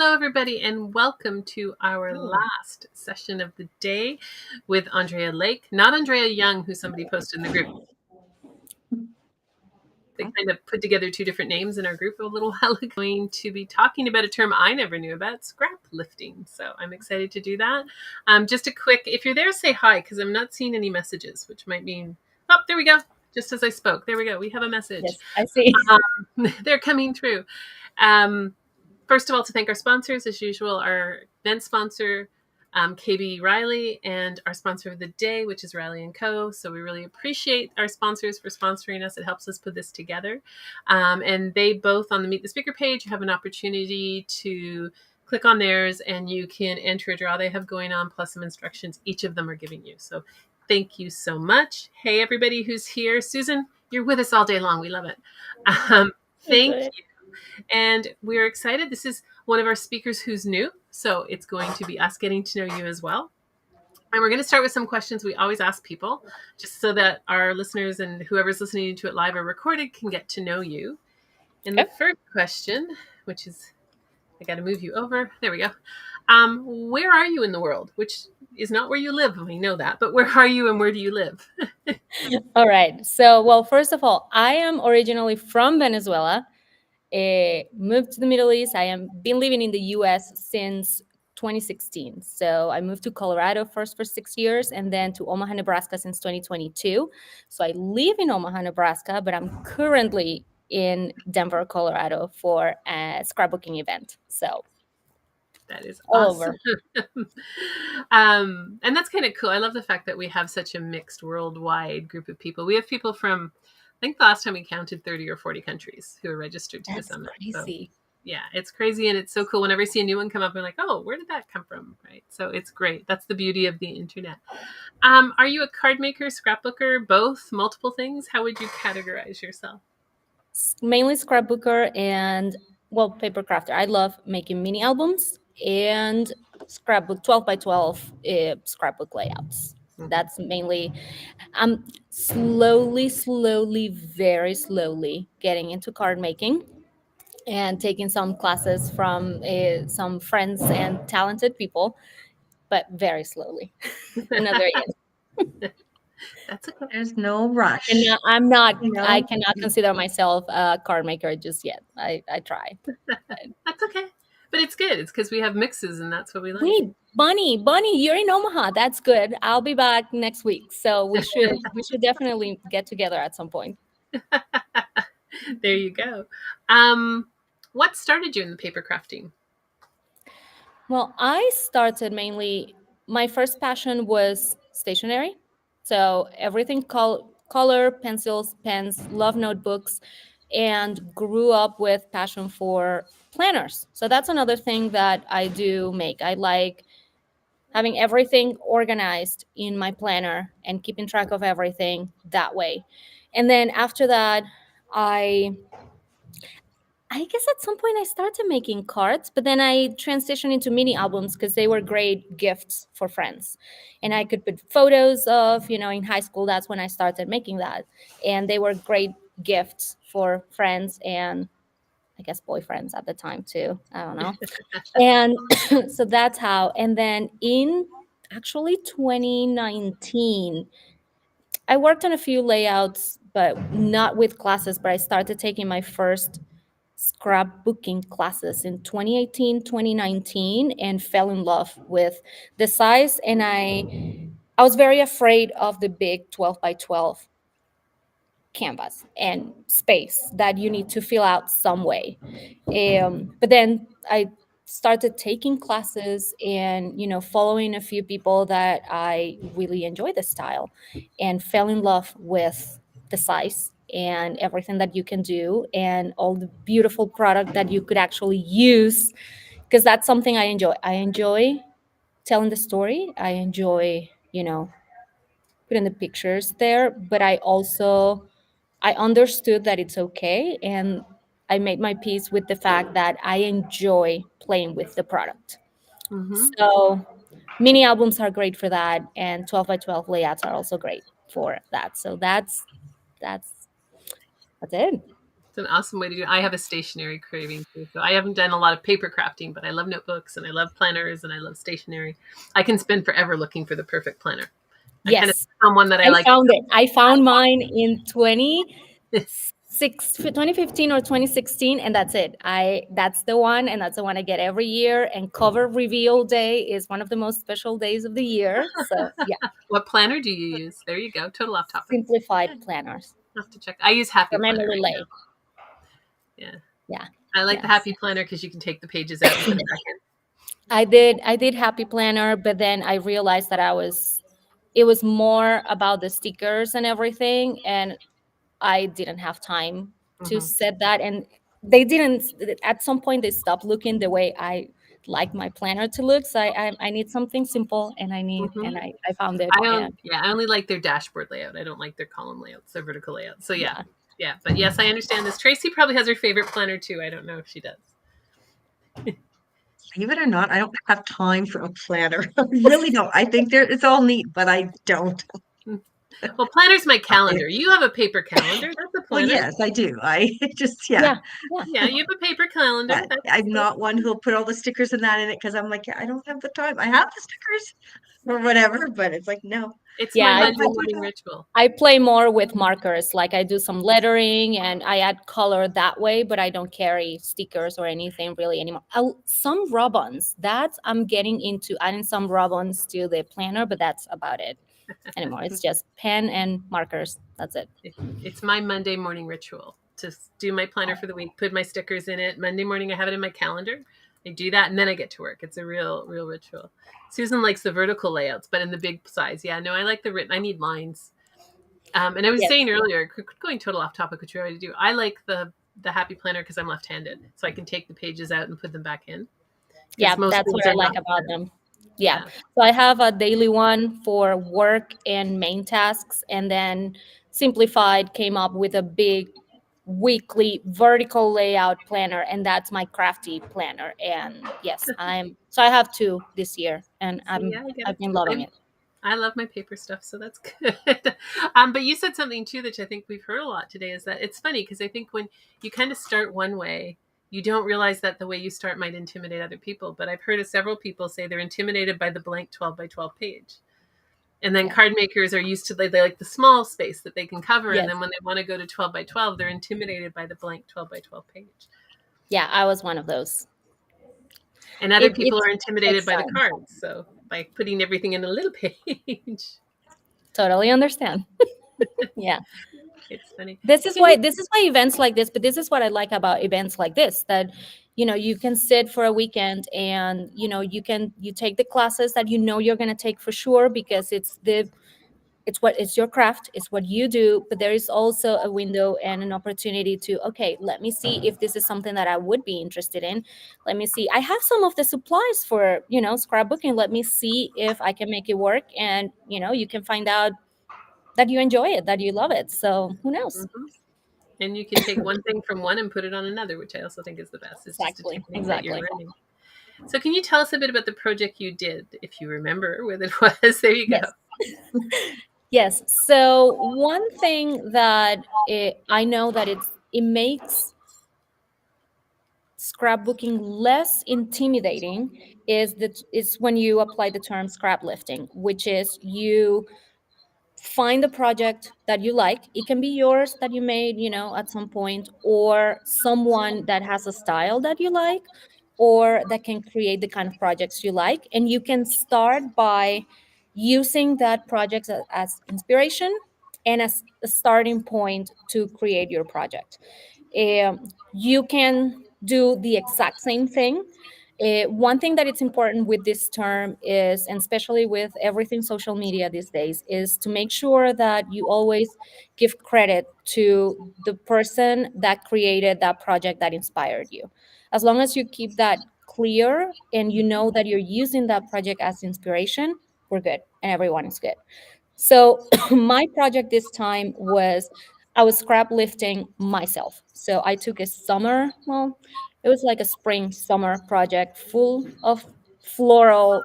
Hello, everybody, and welcome to our last session of the day with Andrea Lake, not Andrea Young, who somebody posted in the group. They kind of put together two different names in our group a little while ago. Going to be talking about a term I never knew about, scraplifting. So I'm excited to do that. Just a quick, if you're there, say hi, because I'm not seeing any messages, which might mean, oh, there we go. Just as I spoke, there we go. We have a message. Yes, I see. They're coming through. First of all, to thank our sponsors, as usual, our event sponsor, KB Riley, and our sponsor of the day, which is Riley & Co. So we really appreciate our sponsors for sponsoring us. It helps us put this together. And they both, on the Meet the Speaker page, have an opportunity to click on theirs and you can enter a draw they have going on, plus some instructions each of them are giving you. So thank you so much. Hey, everybody who's here. Susan, you're with us all day long. We love it. Thank you. And we're excited. This is one of our speakers who's new, so it's going to be us getting to know you as well. And we're going to start with some questions we always ask people, just so that our listeners and whoever's listening to it live or recorded can get to know you. And the first question, which is, I got to move you over. There we go. Where are you in the world? Which is not where you live. We know that, but where are you and where do you live? All right. So, well, first of all, I am originally from Venezuela. Moved to the Middle East. I am been living in the U.S. since 2016. So I moved to Colorado first for 6 years and then to Omaha, Nebraska since 2022. So I live in Omaha, Nebraska, but I'm currently in Denver, Colorado for a scrapbooking event. So that is all awesome. over. And that's kind of cool. I love the fact that we have such a mixed worldwide group of people. We have people from, I think the last time we counted 30 or 40 countries who are registered to the summit. Crazy. So, yeah, it's crazy. And it's so cool. Whenever I see a new one come up, I'm like, oh, where did that come from? Right. So it's great. That's the beauty of the internet. Are you a card maker, scrapbooker, both, multiple things? How would you categorize yourself? Mainly scrapbooker and, well, paper crafter. I love making mini albums and scrapbook 12 by 12 scrapbook layouts. That's mainly, I'm slowly, very slowly getting into card making and taking some classes from some friends and talented people, but very slowly. Another year. That's okay. There's no rush. And I'm not, You know? I cannot consider myself a card maker just yet. I try. That's okay. But it's good. It's because we have mixes and that's what we like. Wait, Bunny, you're in Omaha. That's good. I'll be back next week. So we should definitely get together at some point. There you go. What started you in the paper crafting? Well, I started mainly, my first passion was stationery. So everything color, pencils, pens, love notebooks, and grew up with passion for planners. So that's another thing that I do make. I like having everything organized in my planner and keeping track of everything that way. And then after that, I guess at some point I started making cards, but then I transitioned into mini albums because they were great gifts for friends. And I could put photos of, in high school, that's when I started making that. And they were great gifts for friends and I guess boyfriends at the time too. I don't know. And so that's how. And then in actually 2019, I worked on a few layouts, but not with classes, but I started taking my first scrapbooking classes in 2018, 2019, and fell in love with the size. And I was very afraid of the big 12 by 12 canvas and space that you need to fill out some way. But then I started taking classes and following a few people that I really enjoy the style and fell in love with the size and everything that you can do and all the beautiful product that you could actually use, because that's something I enjoy telling the story. I enjoy putting the pictures there, but I understood that it's okay, and I made my peace with the fact that I enjoy playing with the product. Mm-hmm. So mini albums are great for that, and 12 by 12 layouts are also great for that. So that's it. It's an awesome way to do it. I have a stationery craving too. So I haven't done a lot of paper crafting, but I love notebooks and I love planners and I love stationery. I can spend forever looking for the perfect planner. I kind of Yes, found one that I I like. found it. I found mine in 2015 or 2016, and that's it. That's the one, and that's the one I get every year. And cover reveal day is one of the most special days of the year. So yeah, What planner do you use? There you go. Total off topic. simplified planners I have to check. I use Happy from Planner Emily right Lay. now. Yeah. Yeah, I like the yes. Happy Planner because you can take the pages out and put them back in. I did Happy Planner, but then I realized that it was more about the stickers and everything, and I didn't have time to Hmm. set that. And they didn't, at some point, they stopped looking the way I like my planner to look. So I need something simple, and Hmm. I found it. And I only like their dashboard layout. I don't like their column layouts, their vertical layout. So yeah, yeah, yeah. But yes, I understand this. Tracy probably has her favorite planner too. I don't know if she does. Believe it or not, I don't have time for a planner. I really don't. I think it's all neat, but I don't. Well, planner's my I, calendar. You have a paper calendar. That's a well, planner. yes, I do. I just, yeah. yeah, yeah. Yeah, you have a paper calendar. But I'm not one who'll put all the stickers and that in it because I'm like, yeah, I don't have the time. I have the stickers or whatever, but it's like, no, It's Yeah, my I I don't Monday have do. the morning time. ritual. I play more with markers. Like I do some lettering and I add color that way, but I don't carry stickers or anything really anymore. Some rub-ons. That's I'm getting into adding some rub-ons to the planner, but that's about it anymore. It's just pen and markers. That's it. It's my Monday morning ritual to do my planner for the week, put my stickers in it. Monday morning, I have it in my calendar. I do that, and then I get to work. It's a real ritual. Susan likes the vertical layouts, but in the big size. Yeah, no, I like the written. I need lines. And I was Yes. saying earlier, going total off topic, which we already do. I like the Happy Planner because I'm left-handed, so I can take the pages out and put them back in Yeah, because most that's things what I are like not. about them. Yeah. Yeah. So I have a daily one for work and main tasks, and then Simplified came up with a big weekly vertical layout planner, and that's my crafty planner. And yes, I have two this year, and See, yeah, I get I've it. been loving it. I love my paper stuff, so that's good. But you said something too that I think we've heard a lot today is that it's funny because I think when you kind of start one way, you don't realize that the way you start might intimidate other people. But I've heard of several people say they're intimidated by the blank 12 by 12 page. And then Yeah. card makers are used to, they like the small space that they can cover. And Yes. then when they want to go to 12 by 12, they're intimidated by the blank 12 by 12 page. Yeah, I was one of those. And other people It are intimidated takes by the time. cards. So by putting everything in a little page, Totally understand. Yeah. it's funny. this is Can why you this is why events like this, but this is what I like about events like this, that you can sit for a weekend, and you take the classes that you're going to take for sure, because it's your craft, it's what you do, but there is also a window and an opportunity to, okay, let me see if this is something that I would be interested in. Let me see, I have some of the supplies for scrapbooking. Let me see if I can make it work, and you can find out that you enjoy it, that you love it. So who knows? Mhm. And you can take one thing from one and put it on another, which I also think is the best. It's just a Exactly, technique that you're exactly. learning. So, can you tell us a bit about the project you did, if you remember what it was? There you go. Yes. Yes. So one thing that I know that it makes scrapbooking less intimidating is when you apply the term scraplifting, which is you find a project that you like. It can be yours that you made, at some point, or someone that has a style that you like, or that can create the kind of projects you like. And you can start by using that project as inspiration and as a starting point to create your project. You can do the exact same thing. One thing that it's important with this term is, and especially with everything social media these days, is to make sure that you always give credit to the person that created that project that inspired you. As long as you keep that clear and you know that you're using that project as inspiration, we're good and everyone is good. So my project this time was, I was scrap lifting myself. So I took a summer, well, it was like a spring summer project full of floral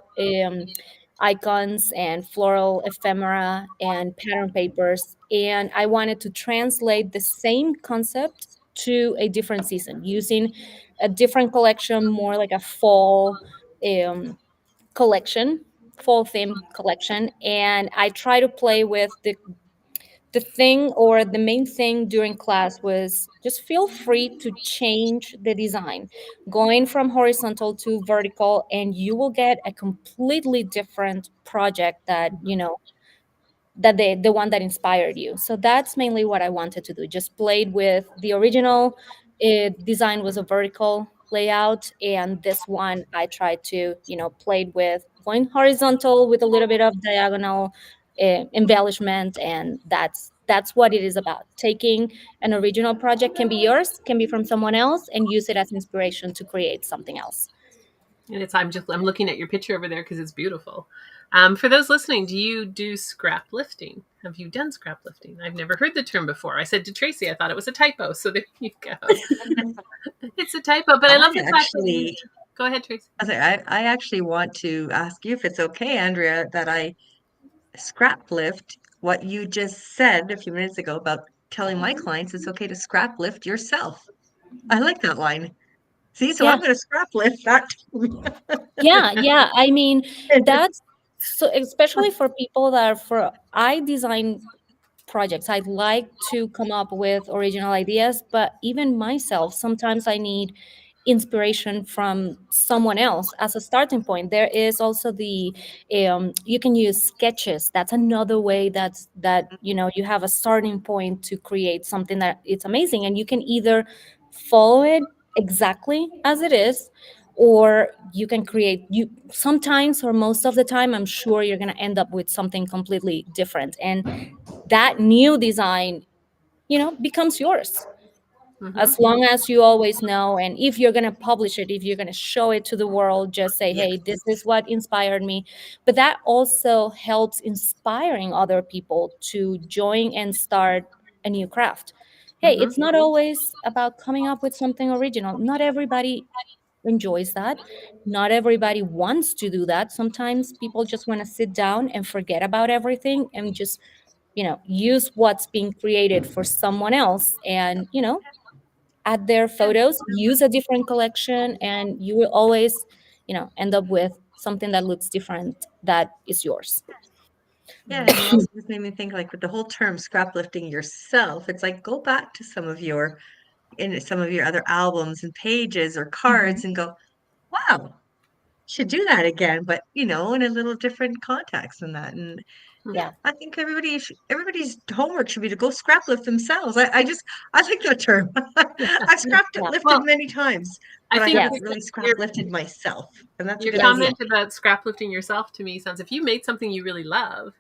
icons and floral ephemera and pattern papers. And I wanted to translate the same concept to a different season, using a different collection, more like a fall um, collection, fall theme collection. And I try to play with the thing, or the main thing during class was just feel free to change the design, going from horizontal to vertical, and you will get a completely different project that, that the one that inspired you. So that's mainly what I wanted to do. Just played with the original design was a vertical layout, and this one I tried to, played with going horizontal with a little bit of diagonal embellishment, and that's what it is about. Taking an original project, can be yours, can be from someone else, and use it as inspiration to create something else. And I'm looking at your picture over there because it's beautiful. For those listening, do you do scrap lifting? Have you done scrap lifting? I've never heard the term before. I said to Tracy, I thought it was a typo. So there you go. It's a typo, but I love the fact that you. Go ahead, Tracy. I actually want to ask you if it's okay, Andrea, that I scrap lift what you just said a few minutes ago about telling my clients it's okay to scrap lift yourself. I like that line. See, so Yeah. I'm going to scrap lift that. Yeah. I mean, that's so, especially for people that are for, I design projects. I'd like to come up with original ideas, but even myself, sometimes I need inspiration from someone else as a starting point. There is also the you can use sketches. That's another way that you have a starting point to create something that it's amazing, and you can either follow it exactly as it is, or you can create, you sometimes, or most of the time, I'm sure you're going to end up with something completely different, and that new design becomes yours, Mm-hmm. as long as you always know. And if you're going to publish it, if you're going to show it to the world, just say, Yes. hey, this is what inspired me. But that also helps inspiring other people to join and start a new craft. Hey, Mm-hmm. it's not always about coming up with something original. Not everybody enjoys that. Not everybody wants to do that. Sometimes people just want to sit down and forget about everything and just use what's being created for someone else, and add their Yeah. photos, use a different collection, and you will always end up with something that looks different, that is yours. Yeah, and you also just made me think, like, with the whole term scrap lifting yourself, it's like go back to some of your other albums and pages or cards Mhm. and go, wow, should do that again, but in a little different context than that. And yeah, Yeah. I think everybody's homework should be to go scrap lift themselves. I like that term. I've scrapped it Yeah. lifted Well, many times, I but I think Yeah. haven't really scrap your lifted myself, and that's a your good Yes. idea. comment about scrap lifting yourself to me sounds, if you made something you really love,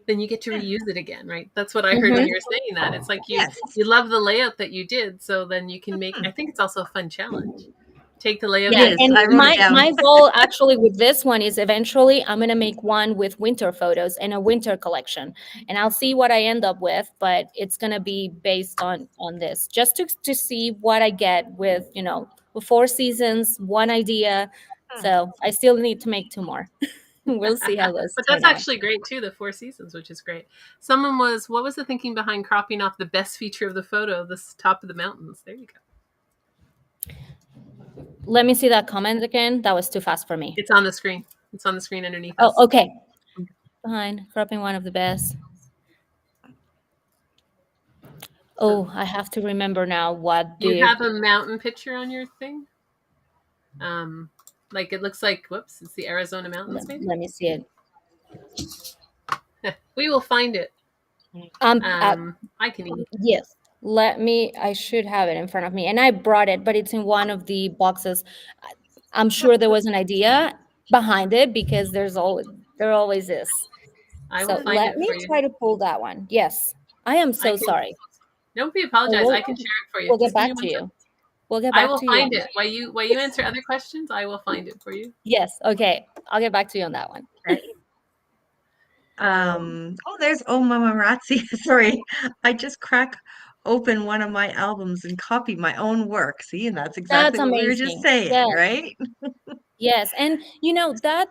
then you get to Yeah. reuse it again, right? That's what I heard when Hmm. you were saying that. It's like you Yes. you love the layout that you did, so then you can make. I Hmm. think it's also a fun challenge. Take the layout It Yeah, that is. you and I made. wrote it down. my goal actually with this one is eventually I'm gonna make one with winter photos and a winter collection, and I'll see what I end up with. But it's gonna be based on this, just to see what I get with with 4 seasons, one idea. Hmm. So I still need to make two more. We'll see how those But turn that's out. actually great too, the 4 seasons, which is great. What was the thinking behind cropping off the best feature of the photo, this top of the mountains? There you go. Let me see that comment again. That was too fast for me. It's on the screen. It's on the screen underneath Oh, us. okay. Behind cropping one of the best. So Oh, I have to remember now what you the. have a mountain picture on your thing? Um, like it looks like, whoops, it's the Arizona mountains, maybe? Let me see it. We will find it. Um, uh, I can even. yes. Let me. I should have it in front of me, and I brought it, but it's in one of the boxes. I'm sure there was an idea behind it because there always is. I will So find let it me for you. try to pull that one. Yes, I am I so can. sorry. Don't be But apologize. I can share it for you. we'll get Just give me back one to second. you. We'll get I back will to you find on it. that. While you answer other questions, I will find it for you. Yes. Okay. I'll get back to you on that one. Okay. Um, There's Mama Razzi. Sorry, I just crack open one of my albums and copy my own work. See, and that's That's exactly what we were just amazing. saying, Yes. right? Yes. And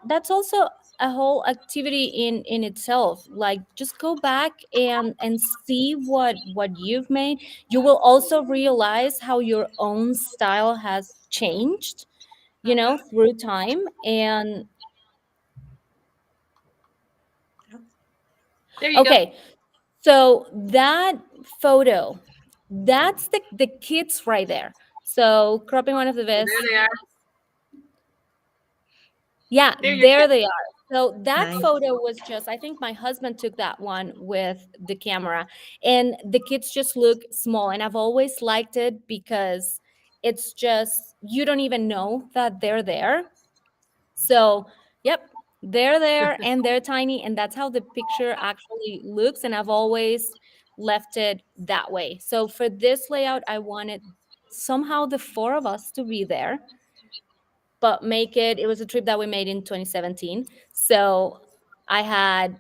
that's also a whole activity in itself. Like, just go back and see what you've made. You will also realize how your own style has changed, through time. And There you go. okay, so that photo, that's the kids right there. So cropping one of the So there vests. they are. Yeah, They're your there kids. they are. So that Nice. photo was just, I think my husband took that one with the camera, and the kids just look small. And I've always liked it because it's just, you don't even know that they're there. So, yep, they're there and they're tiny. And that's how the picture actually looks. And I've always left it that way. So for this layout, I wanted somehow the four of us to be there, but it was a trip that we made in 2017. So I had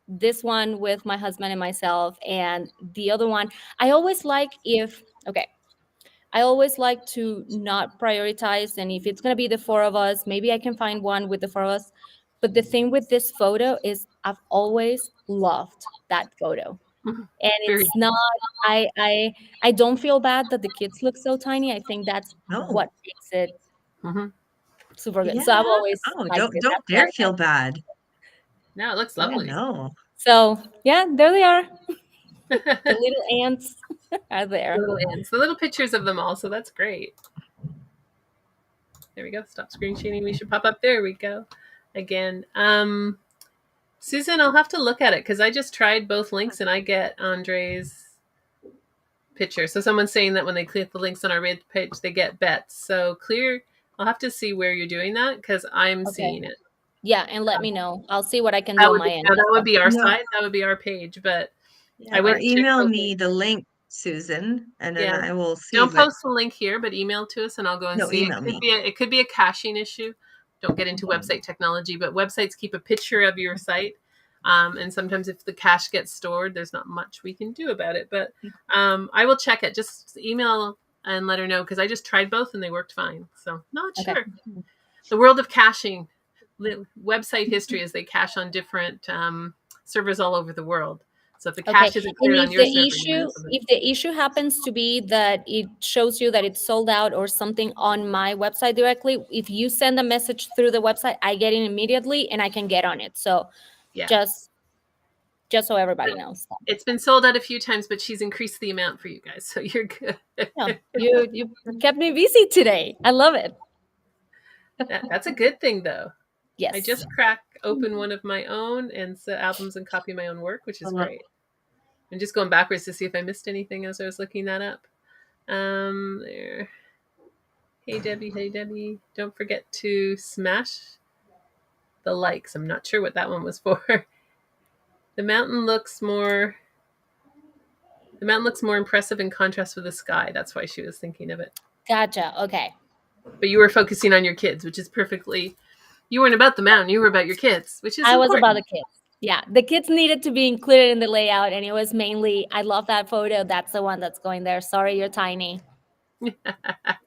this one with my husband and myself, and the other one, I always like if, okay, I always like to not prioritize. And if it's going to be the four of us, maybe I can find one with the four of us. But the thing with this photo is I've always loved that photo. And Very. it's not, I don't feel bad that the kids look so tiny. I think that's No. what makes it Mm-hmm. super good. Yeah. So I've always Oh, liked it. don't That's why dare feel bad. No, it looks Yeah, lovely. no. So yeah, there they are. The The little ants are there. little ants, the little pictures of them all. So that's great. There we go. Stop screen sharing. We should pop up. There we go. Again. Susan, I'll have to look at it because I just tried both links and I get Andre's picture. So someone's saying that when they click the links on our red page, they get bets. So clear. I'll have to see where you're doing that because I'm Okay. seeing it. Yeah, and let me know. I'll see what I can do That on would my be, end now as that would well. be our No. side. That would be our page. But Yeah, I or went and checked email both me links. the link, Susan, and then Yeah. I will see. Don't But post the link here, but email to us and I'll go and no, see. email me. It could be a caching issue. Don't get into website technology, but websites keep a picture of your site. And sometimes if the cache gets stored, there's not much we can do about it. But I will check it. Just email and let her know because I just tried both and they worked fine. So not Okay. sure. The world of caching, website history as they cache on different servers all over the world. So if the Okay. cache isn't And cleared on your server, you might lose it. if the issue happens to be that it shows you that it's sold out or something on my website directly, if you send a message through the website, I get it immediately and I can get on it. So Yeah. just so everybody knows. It's been sold out a few times, but she's increased the amount for you guys, so you're good. Yeah, you kept me busy today. I love it. That's a good thing, though. Yes. I just crack open one of my own and set albums and copy my own work, which is great. I'm just going backwards to see if I missed anything as I was looking that up. There. Hey Debbie, don't forget to smash the likes. I'm not sure what that one was for. The mountain looks more impressive in contrast with the sky. That's why she was thinking of it. Gotcha. Okay. But you were focusing on your kids, which is perfectly. You weren't about the mountain. You were about your kids, which is I was important. about the kids. Yeah, the kids needed to be included in the layout, and it was mainly, I love that photo. That's the one that's going there. Sorry, you're tiny. But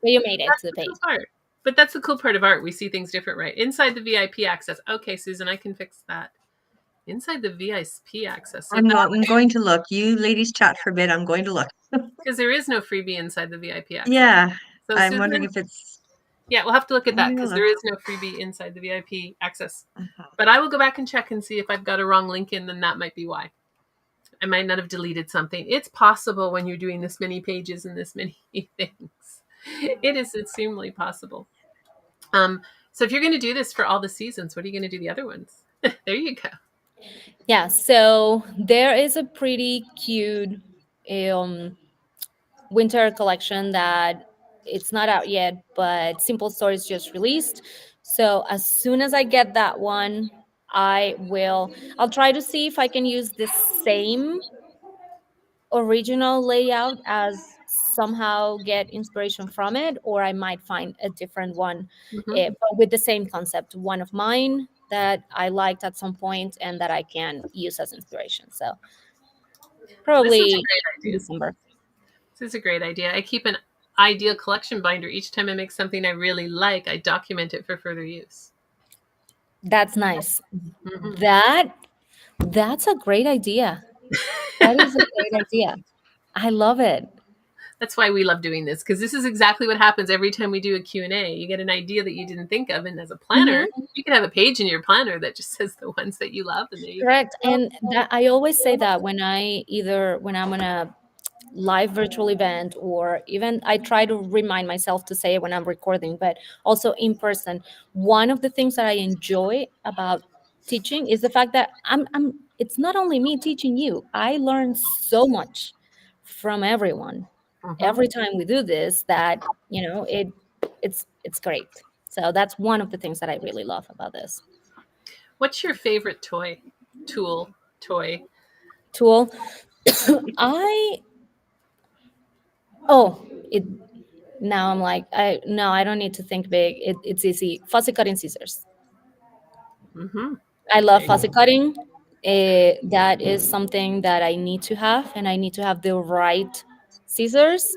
you made it to the page. Cool part. But that's the cool part of art. We see things different, right? Inside the VIP access. Okay, Susan, I can fix that. Inside the VIP access. So I'm going to look. You ladies chat for a bit. I'm going to look. Because there is no freebie inside the VIP access. Yeah. So I'm Susan, wondering if it's. yeah, we'll have to look at that I'm gonna because look. there is no freebie inside the VIP access. Uh-huh. But I will go back and check and see if I've got a wrong link in, then that might be why. I might not have deleted something. It's possible when you're doing this many pages and this many things. It is extremely possible. So if you're going to do this for all the seasons, what are you going to do the other ones? There you go. Yeah, so there is a pretty cute winter collection that it's not out yet, but Simple Stories just released. So as soon as I get that one, I'll try to see if I can use the same original layout as somehow get inspiration from it, or I might find a different one, but with the same concept, one of mine that I liked at some point and that I can use as inspiration. So probably December. This is a great idea. I keep an ideal collection binder. Each time I make something I really like, I document it for further use. That's nice. Hmm. That that's a great idea. That is a great idea. I love it. That's why we love doing this, because this is exactly what happens every time we do a Q&A. You get an idea that you didn't think of, and as a planner, Mhm. you can have a page in your planner that just says the ones that you love, and there you go. Correct. And that I always say that when I'm on a live virtual event, or even I try to remind myself to say it when I'm recording, but also in person. One of the things that I enjoy about teaching is the fact that I'm it's not only me teaching you. I learn so much from everyone Hmm. every time we do this, that it's great. So that's one of the things that I really love about this What's your favorite toy? tool. I oh it Now I'm like, I don't need to think big. It's easy. Fussy cutting scissors. Hmm. I love There you fussy cutting. That is something that I need to have, and I need to have the right scissors.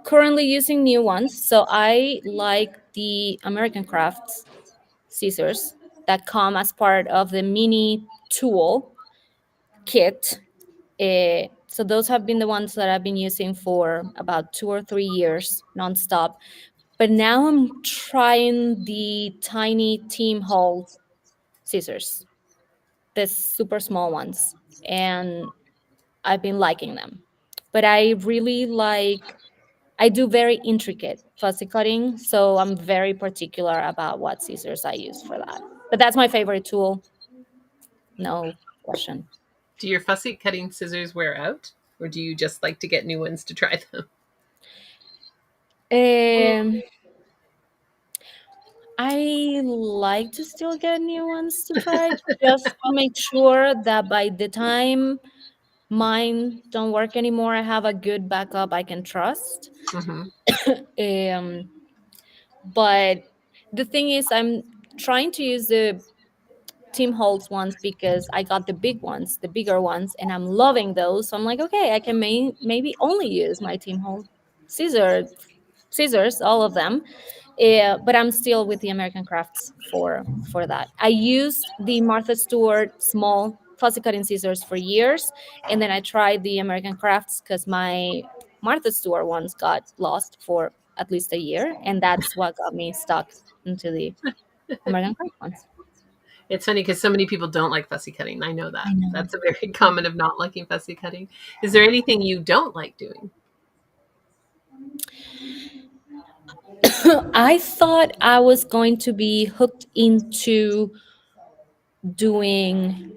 Currently using new ones, so I like the American Crafts scissors that come as part of the mini tool kit. So those have been the ones that I've been using for about 2 or 3 years nonstop. But now I'm trying the tiny team hold scissors, the super small ones, and I've been liking them. But I do very intricate fussy cutting, so I'm very particular about what scissors I use for that. But that's my favorite tool, no question. Do your fussy cutting scissors wear out, or do you just like to get new ones to try them? Um, I like to still get new ones to try, just to make sure that by the time mine don't work anymore, I have a good backup I can trust. Hmm. Um, but the thing is, I'm trying to use the Tim Holtz ones because I got the big ones, the bigger ones, and I'm loving those. So I'm like, okay, I can maybe only use my Tim Holtz scissor scissors, all of them. But I'm still with the American Crafts for that. I used the Martha Stewart small fussy cutting scissors for years, and then I tried the American Crafts because my Martha Stewart ones got lost for at least a year, and that's what got me stuck into the American Craft ones. It's funny because so many people don't like fussy cutting. I know I that. know. That's a very common of not liking fussy cutting. Is there anything you don't like doing? I thought I was going to be hooked into doing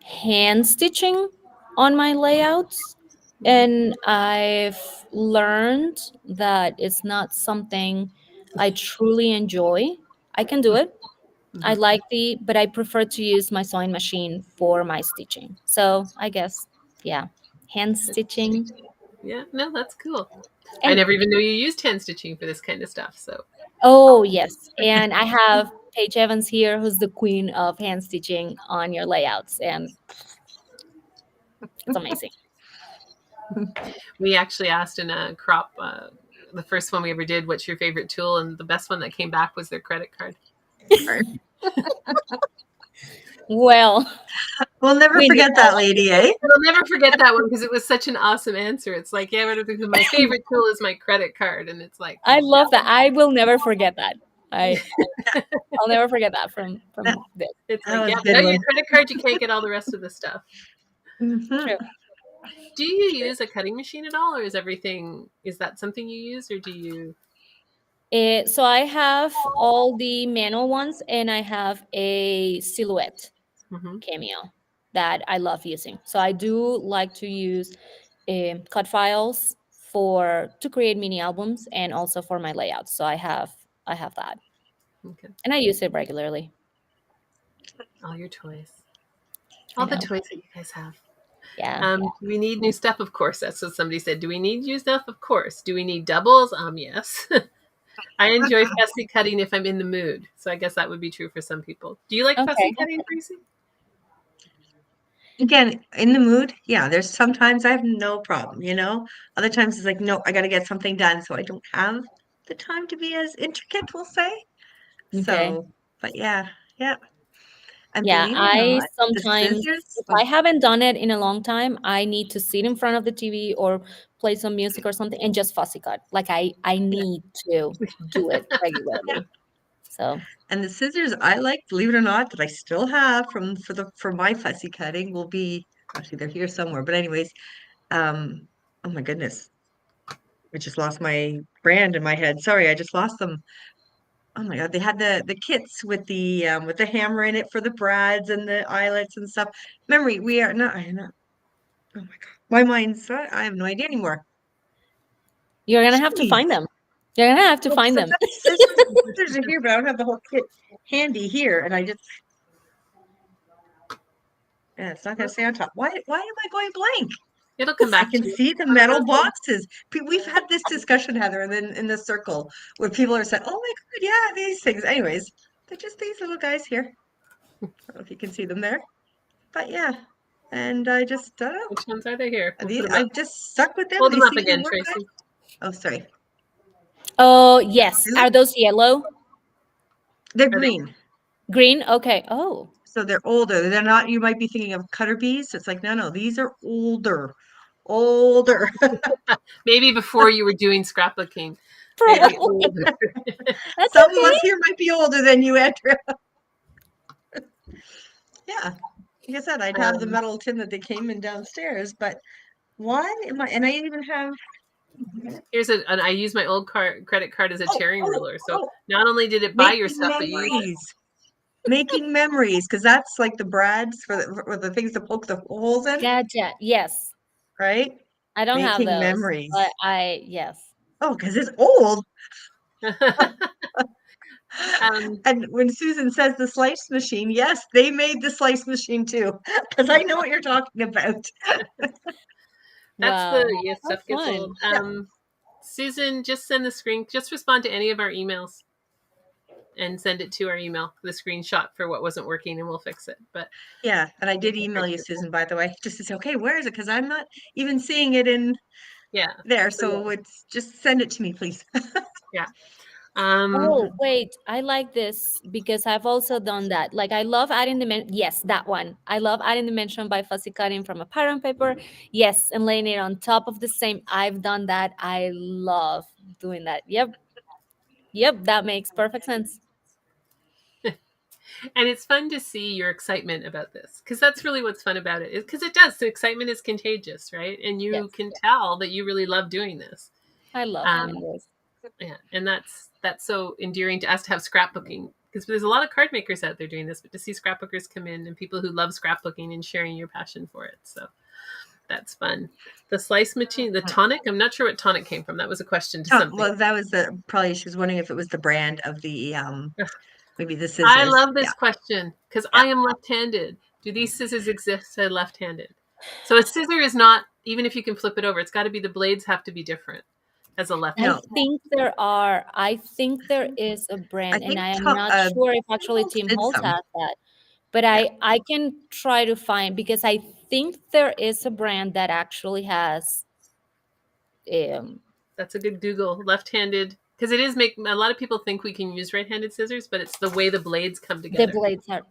hand stitching on my layouts, and I've learned that it's not something I truly enjoy. I can do it. I Hmm. like but I prefer to use my sewing machine for my stitching. So I guess, yeah, hand stitching. Yeah, no, that's cool. I And never even knew you used hand stitching for this kind of stuff. So, oh, yes. And I have Paige Evans here, who's the queen of hand stitching on your layouts, and it's amazing. we actually asked in a crop, the first one we ever did, what's your favorite tool? And the best one that came back was their credit card. Well, We'll never we need forget that lady, eh? We'll never forget that one because it was such an awesome answer. It's like, yeah, my favorite tool is my credit card. And it's like, I yeah, love that. I will never forget that. I'll never forget that That, from this. it's that like, was yeah, a good without your one. credit card, you can't get all the rest of the stuff. Hmm. True. Do you use a cutting machine at all, or is that something you use, or do you? So I have all the manual ones, and I have a silhouette Hmm. cameo that I love using. So I do like to use cut files for to create mini albums, and also for my layouts. So I have that, Okay. and I use it regularly. All your toys. I All the know. toys that you guys have. Yeah. Do we need new stuff? Of course. That's what somebody said. Do we need new stuff? Of course. Do we need doubles? Yes. I enjoy fussy cutting if I'm in the mood. So I guess that would be true for some people. Do you like fussy Okay. cutting, Tracy? Again, in the mood, yeah, there's sometimes I have no problem, you know? Other times it's like, no, I got to get something done, so I don't have the time to be as intricate, we'll say. Okay. So, but yeah, yeah. And Yeah, believe it or I not, the sometimes, scissors. if Oh, I haven't done it in a long time, I need to sit in front of the TV or play some music or something and just fussy cut. Like I yeah, need to do it yeah. regularly. So, And the scissors I like, believe it or not, that I still have for my fussy cutting will be actually they're here somewhere. But anyways, um, oh my goodness, I just lost my brand in my head. Sorry, I just lost them. Oh my God, they had the kits with the hammer in it for the brads and the eyelets and stuff. Memory, we are not. I know. Oh my God, my mind's. I have no idea anymore. you're gonna have to Jeez. find them. You're gonna have to Well, 'cause find I've them. got the scissors are here, but I don't have the whole kit handy here, and I just yeah, it's not gonna stay on top. Why am I going blank? It'll come I back can to you. see the One of metal those things. boxes. We've had this discussion, Heather, and then in the circle where people are saying, "Oh my God, yeah, these things." Anyways, they're just these little guys here. I don't know if you can see them there, but yeah. And I just don't know. Which ones are they here? We'll put them I up. just stuck with them. Hold them These up seem to again, work good. Tracy. Oh, sorry. Oh, yes. Really? Are those yellow? They're Are they? green. Green? Okay. Oh. So they're older. They're not, you might be thinking of cutter bees. It's like, no, these are older. Older. Maybe before you were doing scrapbooking. Maybe Probably. older. That's Some of us okay. here might be older than you, Andrea. Yeah. Like I said, I'd have the Um, metal tin that they came in downstairs, but why am I, and I even have, here's I use my old credit card as a oh, tearing oh, ruler. So oh, not only did it buy your making stuff, but you use it. memories. Making memories, because that's like the brads for the things to poke the holes in, Gotcha. Yes. right? I don't have Making those, but memories. yes. Oh, because it's old. um, And when Susan says the slice machine, yes, they made the slice machine too, because I know what you're talking about. that's the Wow. yeah, How stuff gets old. fun. Yeah, Susan, just send the screen. Just respond to any of our emails and send it to our email, the screenshot for what wasn't working, and we'll fix it. But yeah. And I we did can email fix you, it. Susan, by the way, just to say, okay, where is it? Because I'm not even seeing it in Yeah. there. So yeah, So it's just send it to me, please. yeah. Oh, wait. I like this because I've also done that. Like, I love adding yes, that one. I love adding dimension by fussy cutting from a pattern paper. Yes, and laying it on top of the same. I've done that. I love doing that. Yep. Yep. That makes perfect sense. And it's fun to see your excitement about this because that's really what's fun about it. Because it does. The excitement is contagious, right? And you Yes. can tell that you really love doing this. I love doing Um, this. yeah, and that's so endearing to us to have scrapbooking because there's a lot of card makers out there doing this, but to see scrapbookers come in and people who love scrapbooking and sharing your passion for it, so that's fun. The slice machine, the tonic. I'm not sure what tonic came from. That was a question to something. Well, that was probably she was wondering if it was the brand of the maybe the I scissors. love Yeah, this question because yeah. I am left-handed. Do these scissors exist left-handed? So a scissor is not, even if you can flip it over, it's got to be, the blades have to be different as a No, left-handed. I think there is a I brand, and think I am not sure if Tim actually Holtz Tim did Holtz some. has that. But Yeah. I can try to find because I think there is a brand that actually has um That's a good Google. Left-handed, because it is make a lot of people think we can use right-handed scissors, but it's the way the blades come the together. blades are.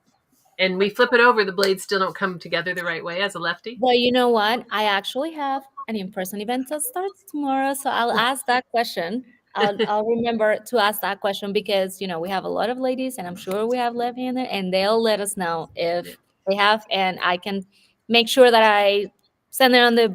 And we flip it over, the blades still don't come together the right way as a lefty. Well, you know what? I actually have an in-person event that starts tomorrow, so I'll ask that question. I'll remember to ask that question because we have a lot of ladies, and I'm sure we have left-handed, and they'll let us know Yeah. if they have, and I can make sure that I send it on the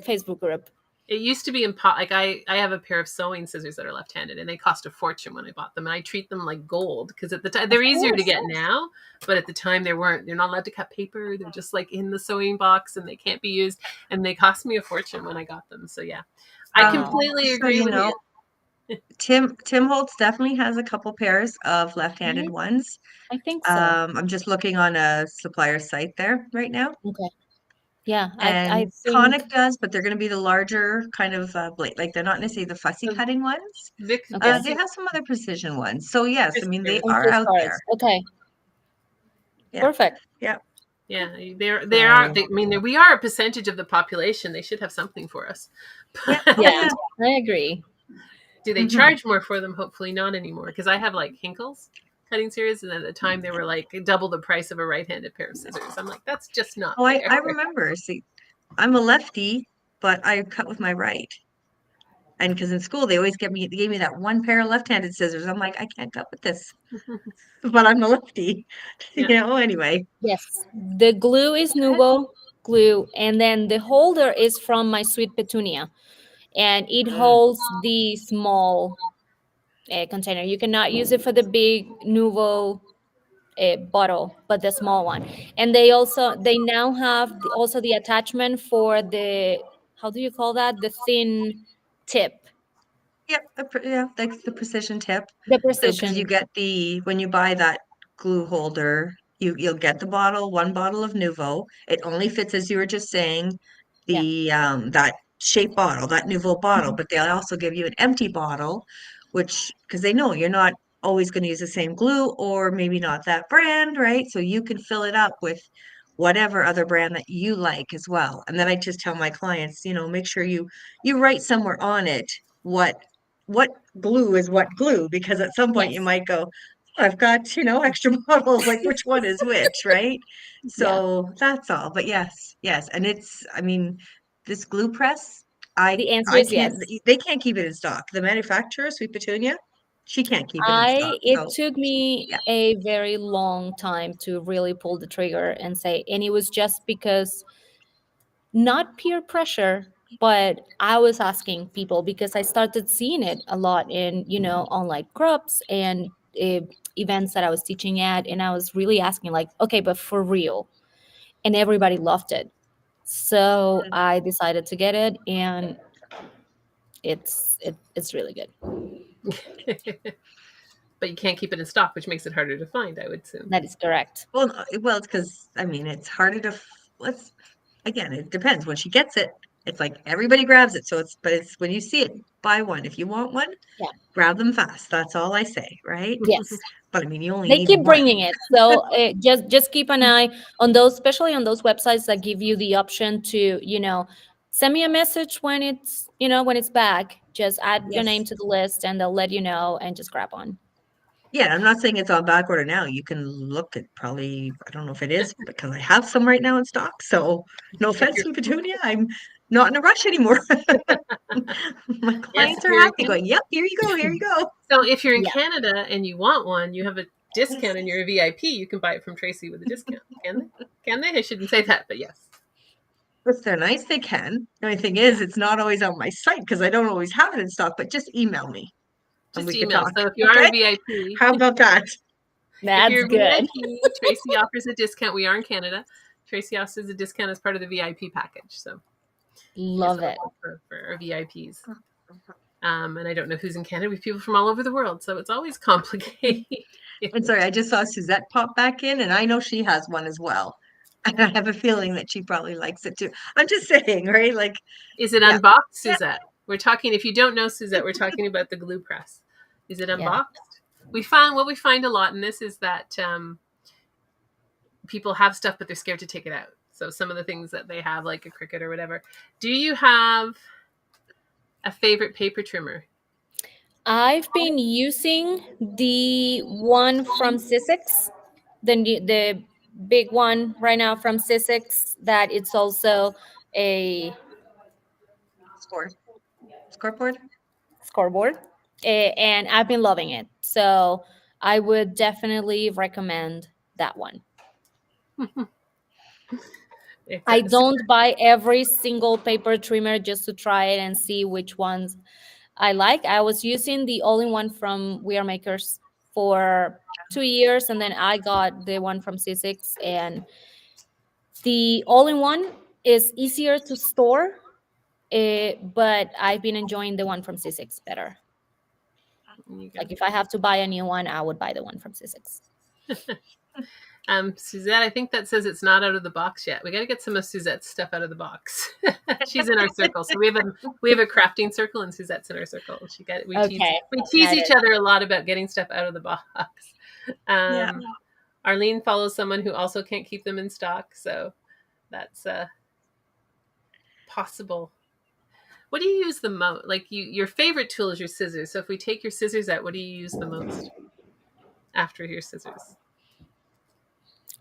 Facebook group. It used to be like I have a pair of sewing scissors that are left-handed, and they cost a fortune when I bought them, and I treat them like gold because at the time Of they're easier to course. get now, but at the time they weren't. They're not allowed to cut paper. They're just like in the sewing box, and they can't be used, and they cost me a fortune when I got them. So yeah, I Wow. completely Just so agree you with know, you. Tim Holtz definitely has a couple pairs of left-handed I, ones. I think so. I'm just looking on a supplier site there right now. Okay. Yeah, I And think Tonic does, but they're going to be the larger kind of blade. Like they're not necessarily the fussy The cutting ones. Vic, okay. They have some other precision ones. So yes, I mean they Christopher's. On are Swiss out there. cards. Okay. Yeah, Perfect. yeah. Yeah, they are. So I mean, we are a percentage of the population. They should have something for us. yeah, oh Yeah, yeah. I agree. Do they Hmm. charge more for them? Hopefully not anymore, because I have like Hinkles. cutting series, and at the time they were like double the price of a right-handed pair of scissors. I'm like, that's just not Oh, fair. I remember. See, I'm a lefty, but I cut with my right. And because in school they always they gave me that one pair of left-handed scissors. I'm like, I can't cut with this, but I'm a lefty. Yeah. Anyway. Yes. The glue is Nuvo glue, and then the holder is from my sweet petunia, and it Mm. holds the small container. You cannot use it for the big Nuvo bottle, but the small one. And they now have also the attachment for the, how do you call that, the thin tip, Yep, yeah, that's the precision tip. the So, because you precision. get when you buy that glue holder, you'll get the one bottle of Nuvo. It only fits, as you were just saying, Yeah. that shape bottle, that Nuvo bottle, Mhm. but they'll also give you an empty bottle, which because they know you're not always going to use the same glue or maybe not that brand, right? So you can fill it up with whatever other brand that you like as well. And then I just tell my clients, make sure you write somewhere on it what what glue is what glue, because at some point you Yes. might go, "Oh, I've got, extra bottles, like which one is which, right?" Yeah. So that's all. But yes, yes. And I mean, this glue press, I The answer I is can't, yes. they can't keep it in stock. The manufacturer, Sweet Petunia, she can't keep it in stock. It So took me yeah, a very long time to really pull the trigger and say, and it was just because, not peer pressure, but I was asking people because I started seeing it a lot in, online groups and events that I was teaching at. And I was really asking, like, okay, but for real. And everybody loved it. So I decided to get it, and it's really good. But you can't keep it in stock, which makes it harder to find, I would assume. That is correct. well, it's because I mean, it's harder to. Let's again, it depends. When she gets it, it's like everybody grabs it. So it's when you see it, buy one. If you want one, Yeah. grab them fast. That's all I say, right? Yes. But I mean, you only They need keep one. bringing it, so just keep an eye on those, especially on those websites that give you the option to, send me a message when it's back. Just add your name Yes. to the list, and they'll let you know, and just grab on. Yeah, I'm not saying it's on back order now. You can look at probably, I don't know if it is because I have some right now in stock. So no If offense you're, to Petunia, I'm not in a rush anymore. My yes, clients if are you're in happy going, yep, here you go, here you go. So if you're in Yeah. Canada and you want one, you have a discount and you're a VIP, you can buy it from Tracy with a discount. Can they? Can they? I shouldn't say that, but yes. If they're nice, they can. The only thing Yeah. is, it's not always on my site because I don't always have it in stock, but just email me and Just we could email. talk. So if you are a Okay? VIP, How about that? if That's you're a good. VIP, Tracy offers a discount. We are in Canada. Tracy offers a discount as part of the VIP package. So it's Love it. all for our VIPs. And I don't know who's in Canada. We have people from all over the world, so it's always complicated. And sorry, I just saw Suzette pop back in, and I know she has one as well. And I have a feeling that she probably likes it too. I'm just saying, right? Like, Is it yeah, unboxed, yeah, Suzette? We're talking, if you don't know Suzette, we're talking about the glue press. Is it Yeah. unboxed? What we find a lot in this is that people have stuff, but they're scared to take it out. So some of the things that they have, like a Cricut or whatever. Do you have a favorite paper trimmer? I've been using the one from Sissix, the big one right now from Sissix, that it's also a score, scoreboard. scoreboard, and I've been loving it. So I would definitely recommend that one. It's I a super. don't buy every single paper trimmer just to try it and see which ones I like. I was using the all-in-one from We Are Makers for 2 years, and then I got the one from C6. And the all-in-one is easier to store, but I've been enjoying the one from C6 better. You go. Like if I have to buy a new one, I would buy the one from C6. Suzette, I think that says it's not out of the box yet. We got to get some of Suzette's stuff out of the box. She's in our circle, so we have a crafting circle, and Suzette's in our circle. Okay, We tease each excited. other a lot about getting stuff out of the box. Yeah. Arlene follows someone who also can't keep them in stock, so that's possible. What do you use the most? Like your favorite tool is your scissors. So if we take your scissors out, what do you use the most? after your scissors?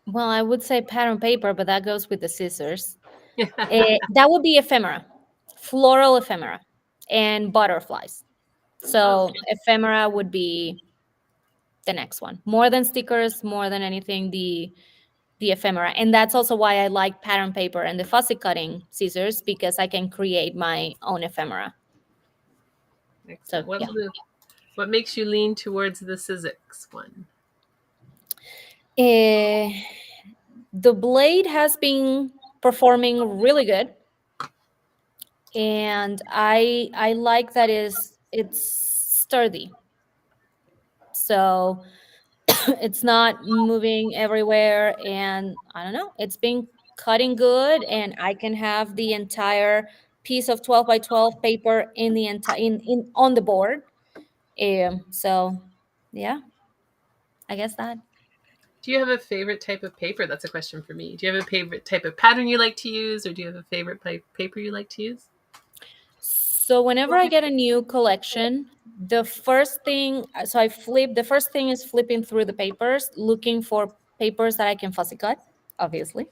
Well, I would say pattern paper, but that goes with the scissors. Okay. That would be ephemera, floral ephemera, and butterflies. So ephemera would be the next one. More than stickers, more than anything, the ephemera. And that's also why I like pattern paper and the fussy cutting scissors, because I can create my own ephemera. So Excellent. yeah. What makes you lean towards the Sizzix one? Eh, the blade has been performing really good, and I like that is it's sturdy. So it's not moving everywhere, and I don't know, it's been cutting good, and I can have the entire piece of 12 by 12 paper in the entire in on the board. So yeah, I guess that. Do you have a favorite type of paper? That's a question for me. Do you have a favorite type of pattern you like to use, or do you have a favorite paper you like to use? So whenever I get a new collection, the first thing, so I flip, the first thing is flipping through the papers, looking for papers that I can fussy cut, obviously.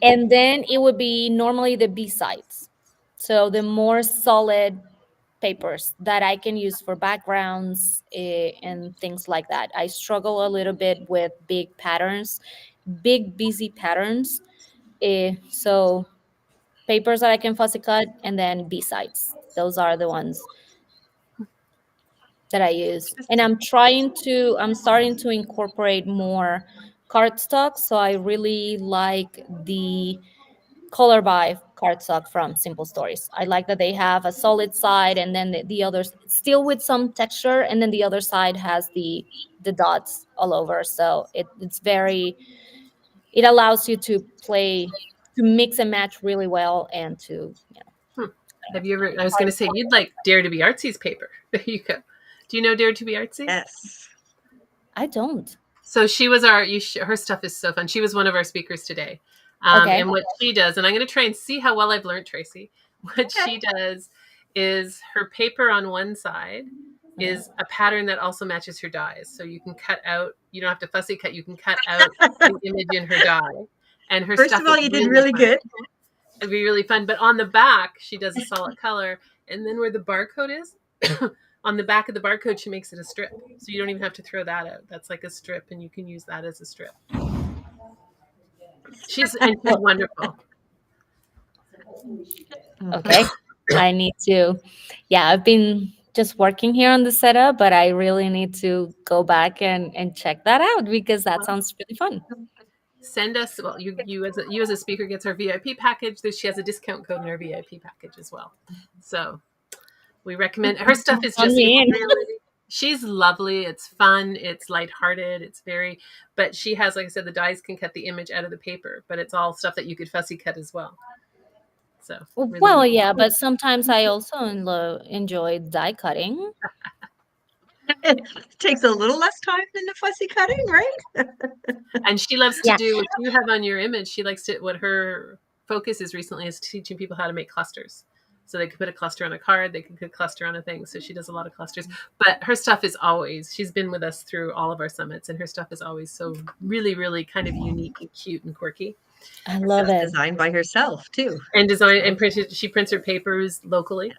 And then it would be normally the B sides. So the more solid papers that I can use for backgrounds, and things like that. I struggle a little bit with big patterns, big busy patterns. So papers that I can fussy cut, and then B sides. Those are the ones that I use. And I'm starting to incorporate more cardstock. So I really like the color by cardstock from Simple Stories. I like that they have a solid side, and then the others still with some texture, and then the other side has the dots all over. So it allows you to play, to mix and match really well, and to Hmm. Have you ever? I was going to say cardstock. you'd like Dare to be Artsy's paper. There you go. Do you know Dare to be Artsy? Yes. I don't. So she was her stuff is so fun. She was one of our speakers today. Okay. And what she does, and I'm going to try and see how well I've learned, Tracy. What Okay. she does is her paper on one side is a pattern that also matches her dies. So you can cut out, you don't have to fussy cut, you can cut out the image in her die. And her First stuff of all, is you did really really fun. good. It'd be really fun. But on the back, she does a solid color. And then where the barcode is, on the back of the barcode, she makes it a strip. So you don't even have to throw that out. That's like a strip, and you can use that as a strip. She's Well, wonderful. okay. I need to, yeah, I've been just working here on the setup, but I really need to go back and check that out, because that sounds really fun. Send us, well, you as a speaker gets our VIP package. She has a discount code in our VIP package as well. So we recommend her stuff. Is just she's lovely. It's fun. It's lighthearted. It's but she has, like I said, the dies can cut the image out of the paper, but it's all stuff that you could fussy cut as well. So really Well, neat. yeah, but sometimes I also enjoy die cutting. It takes a little less time than the fussy cutting, right? And she loves to Yeah. do what you have on your image. She likes to, what her focus is recently is teaching people how to make clusters. So they could put a cluster on a card, they could put a cluster on a thing. So she does a lot of clusters. But her stuff is always, she's been with us through all of our summits, and her stuff is always so really, really kind of unique and cute and quirky. I love It's it. designed by herself too. And design and printed, she prints her papers locally.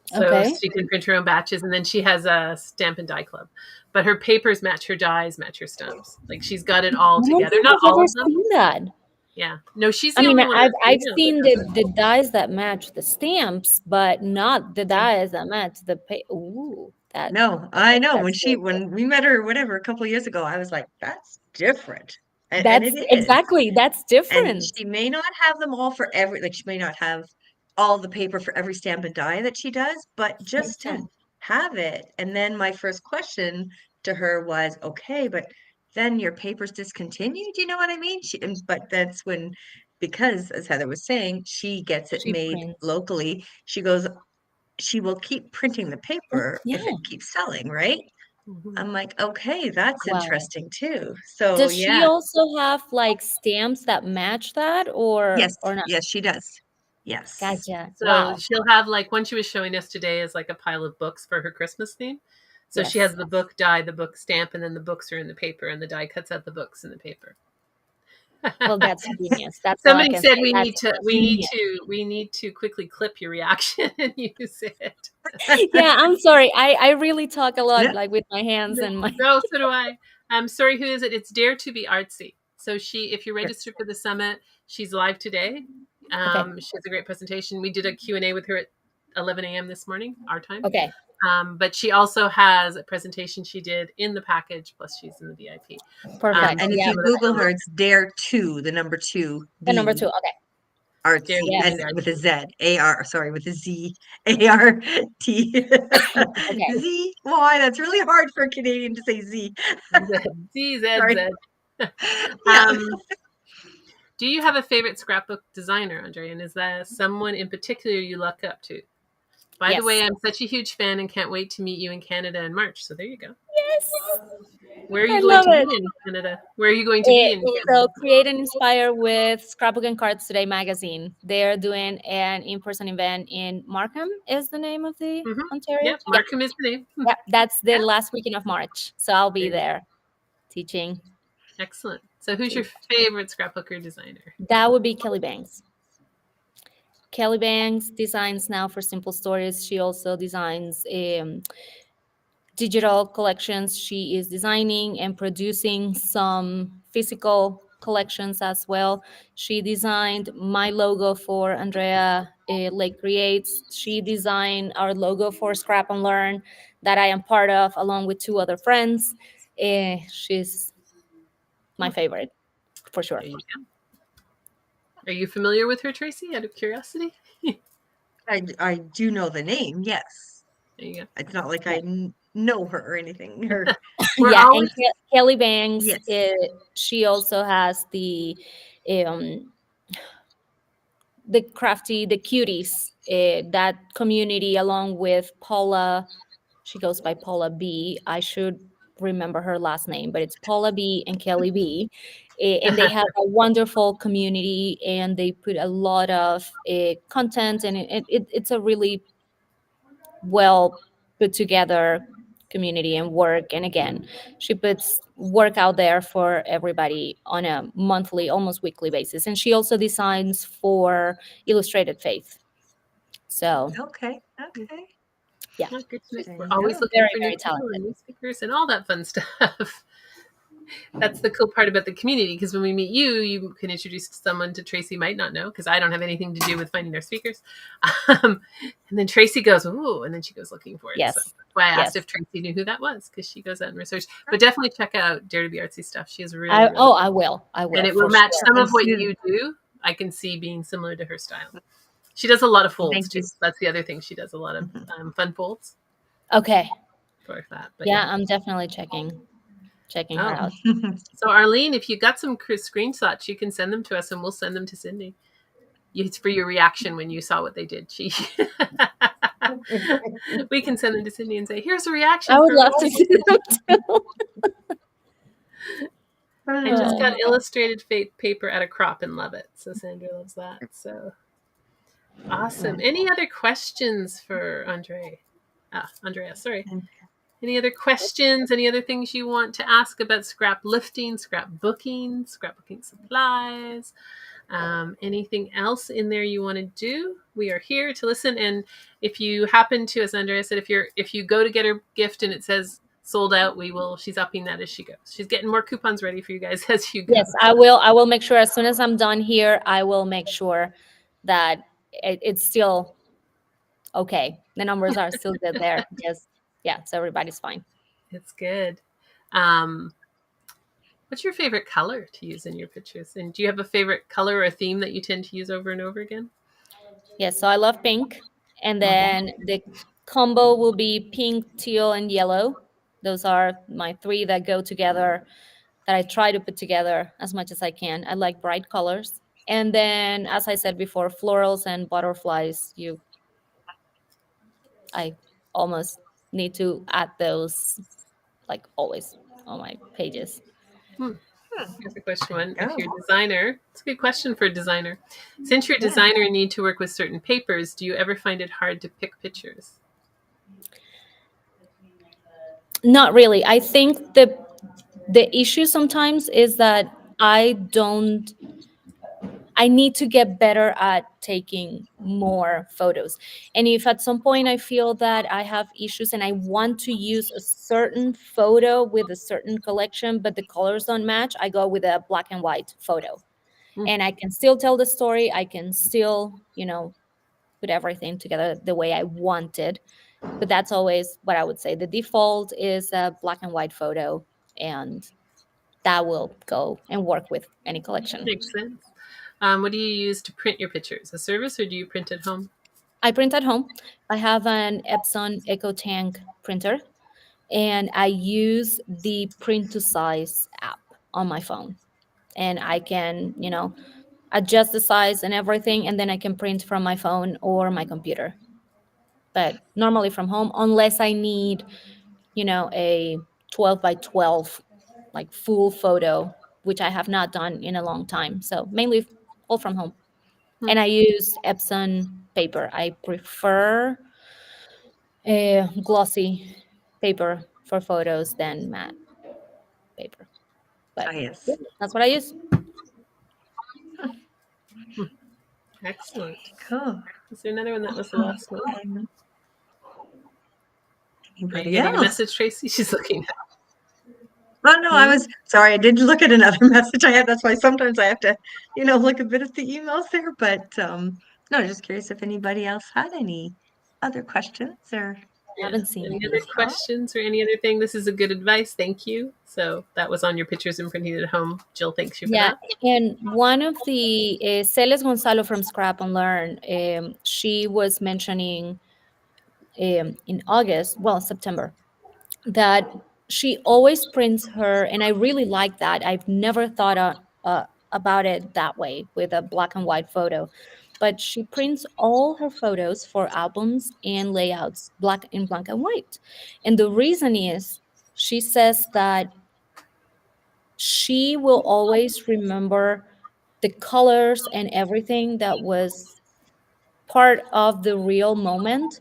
So Okay. she can print her own batches, and then she has a stamp and die club. But her papers match her dies, match her stamps. Like she's got it all I don't together. think Not I've all ever of them. seen that. Yeah. No, she's I the mean, only one I've that seen does it. the dies that match the stamps, but not the dies that match the pay. Ooh, No, I know. that's When we met her, whatever, a couple of years ago, I was like, that's different. And it that's is. exactly, that's And different. she may not have them all for like she may not have all the paper for every stamp and die that she does, but Makes just to sense. have it. And then my first question to her was, okay, but then your paper's discontinued, you know what I mean? But that's when, because as Heather was saying, she gets it She made prints. locally. She goes, she will keep printing the paper Yeah. if it keeps selling, right? Mhm. I'm like, okay, that's Wow. interesting too. So Does she yeah, also have like stamps that match that, yes, or not? yes, she does. Yes. Gotcha. So Wow. she'll have, like, one she was showing us today is like a pile of books for her Christmas theme. So she has Yes. the book die, the book stamp, and then the books are in the paper, and the die cuts out the books in the paper. Well, that's genius. That's all I Somebody can said say. That's genius. we need to quickly clip your reaction and use it. Yeah, I'm sorry. I really talk a lot, No, like with my hands and my. No, so do I. I'm sorry, who is it? It's Dare to be Artsy. So if you register for the summit, she's live today. Okay. She has a great presentation. We did a Q&A with her at 11 a.m. this morning, our time. Okay. But she also has a presentation she did in the package, plus she's in the VIP. Perfect. and if Yeah. you Google her, it's Dare to the number 2 The number be 2. Okay. Dare artsy to Yes. be and with a Artsy. Z, A-R, sorry, with a Z, A-R-T. Okay. Z, why? That's really hard for a Canadian to say Z. Z, Z, Sorry. Z. Yeah. Do you have a favorite scrapbook designer, Andrea? And is there someone in particular you look up to? By the way, Yes. I'm such a huge fan and can't wait to meet you in Canada in March. So there you go. Yes. Where are I you going love to be it. in Canada? Where are you going to be in So Canada? create and inspire with Scrapbook and Cards Today magazine. They're doing an in-person event in Markham is the name of the Mm-hmm. Ontario. Yep, Yeah. Markham is the name. Yeah. That's the Yeah. last weekend of March. So I'll be There you go. there teaching. Excellent. So who's your favorite scrapbooker designer? That would be Kelly Banks. Kelly Banks designs now for Simple Stories. She also designs digital collections. She is designing and producing some physical collections as well. She designed my logo for Andrea Lake Creates. She designed our logo for Scrap and Learn that I am part of, along with 2 other friends. She's my favorite for sure. There you go. Are you familiar with her, Tracy, out of curiosity? I do know the name, yes. There you go. It's not like Yeah. I know her or anything. Her, We're Yeah, and always Kelly Banks, yes. she also has um, the crafty, the cuties, that community along with Paula. She goes by Paula B. I should remember her last name, but it's Paula B and Kelly B. And they have a wonderful community, and they put a lot of content, and it's a really well put together community and work. And again, she puts work out there for everybody on a monthly, almost weekly basis. And she also designs for Illustrated Faith. So Okay, okay. yeah, not good to know. There We're you always go. looking very, for new very people talented. and new speakers and all that fun stuff. That's the cool part about the community, because when we meet you, you can introduce someone to Tracy might not know, because I don't have anything to do with finding our speakers. And then Tracy goes, ooh, and then she goes looking for it. So Yes. that's why I asked Yes. if Tracy knew who that was, because she goes out and research. But definitely check out Dare to be Artsy stuff. She is really, really I will. I and will it will for match sure. some Well, of what Susan, you do. I can see being similar to her style. She does a lot of folds thank too. you. That's the other thing. She does a lot of fun folds Okay. for that. But Yeah, yeah. I'm definitely checking her Oh, out. so Arlene, if you got some screenshots, you can send them to us, and we'll send them to Cindy. It's for your reaction when you saw what they did. We can send them to Cindy and say, "Here's a reaction I would from." love to see them too. I just Oh. got illustrated paper at a crop and love it. So Sandra loves that. So awesome. Any other questions for Andrea? Sorry. Any other questions? Any other things you want to ask about scrap lifting, scrapbooking supplies? Anything else in there you want to do? We are here to listen. And if you happen to, as Andrea said, if you go to get her gift and it says sold out, she's upping that as she goes. She's getting more coupons ready for you guys as you go. Yes, I will. I will make sure as soon as I'm done here, I will make sure that it's still okay. The numbers are still good there. Yes. Yeah. So everybody's fine. It's good. What's your favorite color to use in your pictures? And do you have a favorite color or a theme that you tend to use over and over again? Yes. So I love pink. And Mhm. then the combo will be pink, teal, and yellow. Those are my 3 that go together, that I try to put together as much as I can. I like bright colors. And then, as I said before, florals and butterflies. I almost need to add those like always on my pages. Here's a question one. Go. If you're a designer, it's a good question for a designer. Since you're a Yeah. designer and need to work with certain papers, do you ever find it hard to pick pictures? Not really. I think the issue sometimes is that I need to get better at taking more photos. And if at some point I feel that I have issues and I want to use a certain photo with a certain collection, but the colors don't match, I go with a black and white photo. Mm, And I can still tell the story. I can still, put everything together the way I wanted. But that's always what I would say. The default is a black and white photo, and that will go and work with any collection. makes sense. What do you use to print your pictures? A service, or do you print at home? I print at home. I have an Epson EcoTank printer, and I use the print to size app on my phone. And I can, adjust the size and everything, and then I can print from my phone or my computer. But normally from home, unless I need, a 12 by 12, like full photo, which I have not done in a long time. So mainly all from home. Hmm. And I use Epson paper. I prefer a glossy paper for photos than matte paper. Ah, But yeah, yes. that's what I use. Hmm. Excellent. Cool. Is there another one? That was the last one. Um, Are you Anybody getting a else? message, Tracy? She's looking. Oh no, I Hmm? was sorry. I did look at another message I had. That's why sometimes I have to, look a bit at the emails there. But no, just curious if anybody else had any other questions or I Yeah. haven't seen Any other any. thoughts. questions or any other thing? This is a good advice. Thank you. So that was on your pictures and printing at home. Jill, thanks you for Yeah, that. and one of the Celes Gonzalo from Scrap and Learn, she was mentioning in August, well, September, that she always prints her, and I really like that. I've never thought about it that way with a black and white photo, but she prints all her photos for albums and layouts black and white. And the reason is she says that she will always remember the colors and everything that was part of the real moment,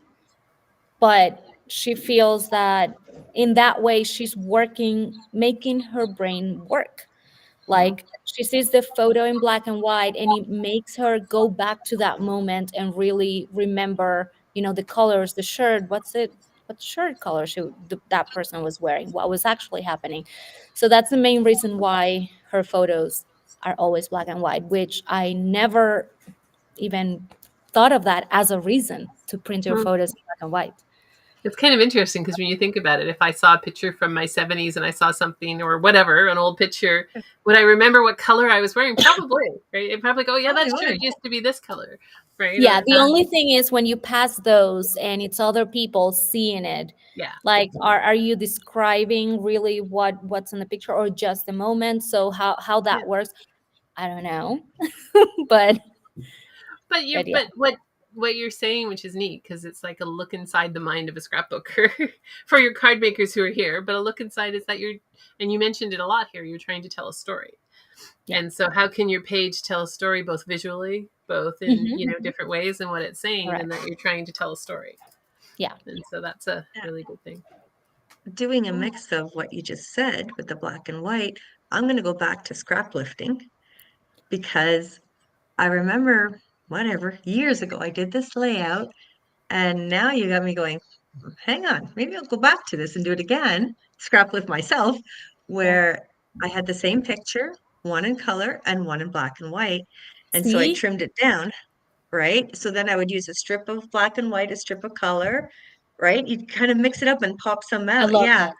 but she feels that in that way she's working, making her brain work. Hmm. Like she sees the photo in black and white and it makes her go back to that moment and really remember, the colors, the shirt, what shirt color that person was wearing, what was actually happening. So that's the main reason why her photos are always black and white, which I never even thought of that as a reason to print your Hmm. photos in black and white. It's kind of interesting because when you think about it, if I saw a picture from my 70s and I saw something or whatever, an old picture, would I remember what color I was wearing? Probably, right? It'd probably go, yeah, that Probably shirt would. used to be this color, right? Yeah, Or the only thing is when you pass those and it's other people seeing it, yeah, like are you describing really what's in the picture or just the moment? So how yeah. that works, I don't know. but But you, but yeah. but what you're saying, which is neat, because it's like a look inside the mind of a scrapbooker for your card makers who are here. But a look inside is that you're, and you mentioned it a lot here. You're trying to tell a story, Yeah. and so how can your page tell a story both visually, both in Hmm. different ways, and what it's saying, and Correct. that you're trying to tell a story, Yeah. and so that's a Yeah. really good thing. Doing a mix of what you just said with the black and white, I'm going to go back to scraplifting because I remember whatever years ago I did this layout, and now you got me going, hang on, maybe I'll go back to this and do it again, scraplift myself, Yeah. where I had the same picture, one in color and one in black and white. And so I See, trimmed it down, right? So then I would use a strip of black and white, a strip of color, right? You kind of mix it up and pop some I out. love Yeah, that.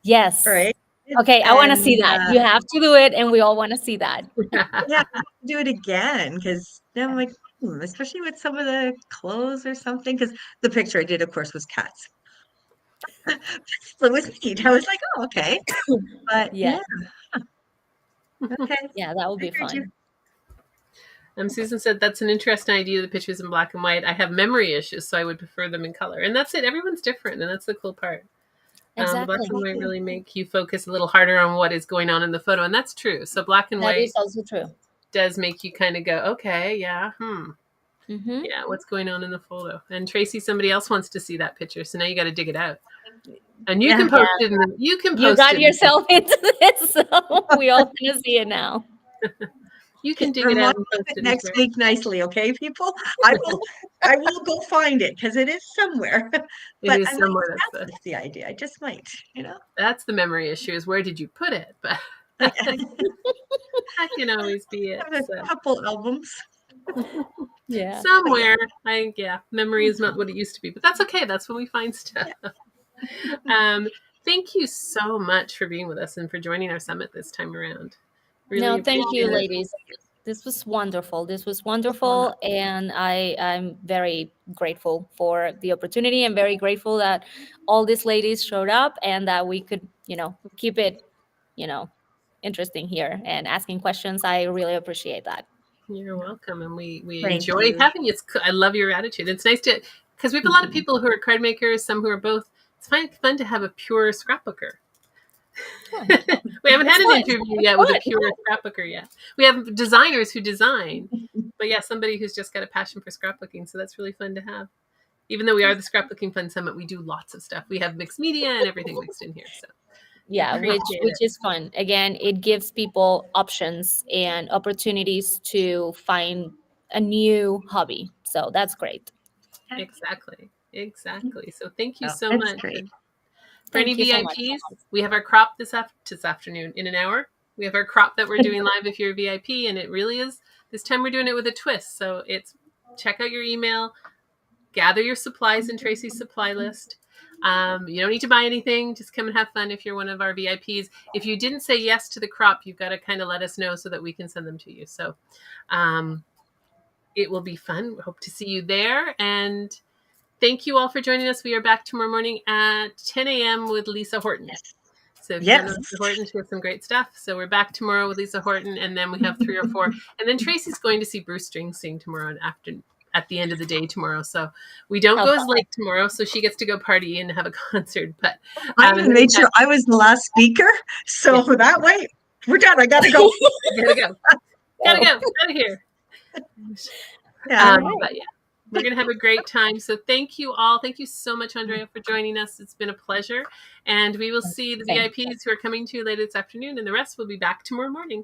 Yes. right. Okay, I want to see And that. You have to do it, and we all want to see that. yeah, I have to do it again because then I'm like, especially with some of the clothes or something. Because the picture I did, of course, was cats. So it was neat. I was like, oh, okay. But Yeah. yeah, okay. Yeah, that would I be heard you. fun. Susan said that's an interesting idea. The pictures in black and white. I have memory issues, so I would prefer them in color. And that's it. Everyone's different, and that's the cool part. The black Exactly. and white really make you focus a little harder on what is going on in the photo, and that's true. So black and That is white also true. does make you kind of go, okay, yeah, Mm-hmm. yeah, what's going on in the photo? And Tracy, somebody else wants to see that picture, so now you got to dig it out. And you Yeah. can post it. You can You post got it. yourself into this, so we all gonna see it now. You can dig it Remind out and me of post it it. next week nicely, okay, people? I will go find it because it is somewhere. It But is I might somewhere. have the idea. I just might, That's the memory issue. Is where did you put it? But Like that can always be I it. have a So couple albums. Yeah. somewhere, memory is not what it used to be, but that's okay. That's when we find stuff. Um, Thank you so much for being with us and for joining our summit this time around. Really No, thank you, appreciate it. ladies. This was wonderful. This was wonderful, and I'm very grateful for the opportunity. I'm very grateful that all these ladies showed up and that we could, keep it, you know, interesting here and asking questions. I really appreciate that. You're welcome, and we Thank enjoy you. having you. I love your attitude. It's nice to because we have a lot of people who are card makers, some who are both. It's fun to have a pure scrapbooker. We haven't had It's an fun. interview It's yet with a fun. pure scrapbooker yet. We have designers who design, but somebody who's just got a passion for scrapbooking. So that's really fun to have. Even though we are the Scrapbooking Fun Summit, we do lots of stuff. We have mixed media and everything mixed in here. So we Yeah, appreciate which it. is fun. Again, it gives people options and opportunities to find a new hobby. So that's great. Exactly. So thank you Oh, so that's much. great. For any Thank you so much. VIPs, we have our crop this afternoon in an hour. We have our crop that we're doing live if you're a VIP, and it really is, this time we're doing it with a twist. So it's check out your email, gather your supplies in Tracy's supply list. You don't need to buy anything. Just come and have fun if you're one of our VIPs. If you didn't say yes to the crop, you've got to kind of let us know so that we can send them to you. So it will be fun. Hope to see you there. And thank you all for joining us. We are back tomorrow morning at 10 a.m. with Lisa Horton. Yes. So if you don't know Yes. Lisa Horton, she has some great stuff. So we're back tomorrow with Lisa Horton, and then we have 3 or 4. And then Tracy's going to see Bruce Springsteen tomorrow at the end of the day tomorrow. So we don't go as late tomorrow, so she gets to go party and have a concert. But I even made sure I was the last speaker. So that way, we're done. I gotta go. Gotta go. Out of here. Yeah. But we're going to have a great time. So thank you all. Thank you so much, Andrea, for joining us. It's been a pleasure. And we will see the VIPs who are coming to you later this afternoon, and the rest will be back tomorrow morning.